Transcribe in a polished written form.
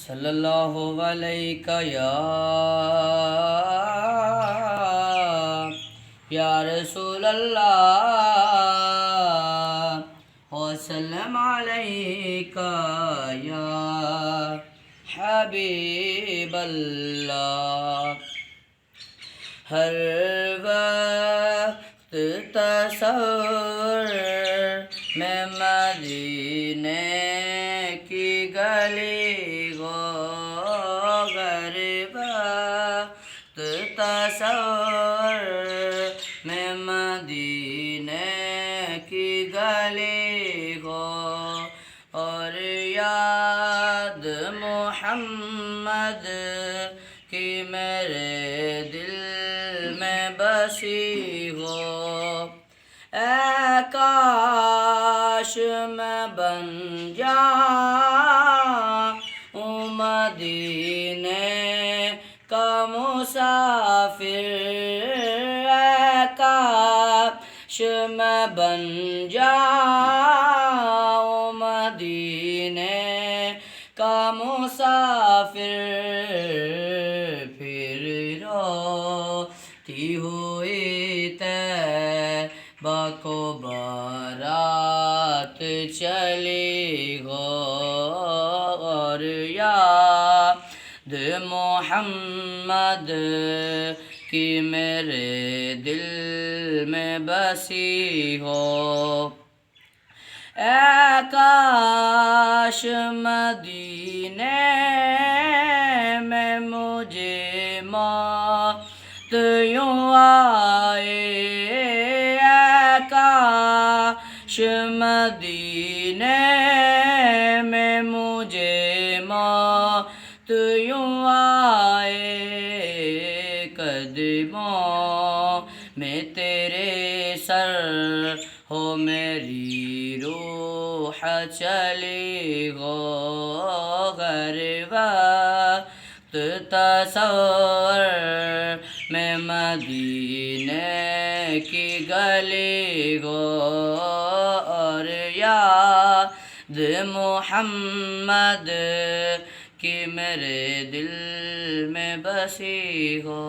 صلی اللہ علیہ یا رسول اللہ وسلم علیک یا حبیب اللہ۔ ہر وقت تصور میں مدینے کی گلی ہو، ہر وقت تصور میں مدینے کی گلی ہو، اور یاد محمد کی میرے دل میں بسی ہو۔ اے کاش میں بن جاؤں مدینے کا مسافر، اے کاش میں بن جاؤں مدینے کا مسافر، پھر روتی ہوئی طیبہ کو بارات چلی ہو، اور یاد محمد کی میرے دل میں بسی ہو۔ اے کاش مدینے میں مجھے موت یوں آئے، اے کاش مدینے میں مجھے موت یوں آئے، قدموں میں تیرے سر ہو میری روح چلی ہو، ہر وقت تصور میں مدینے کی گلی ہو، اور یاد محمد کی میرے دل میں بسی ہو۔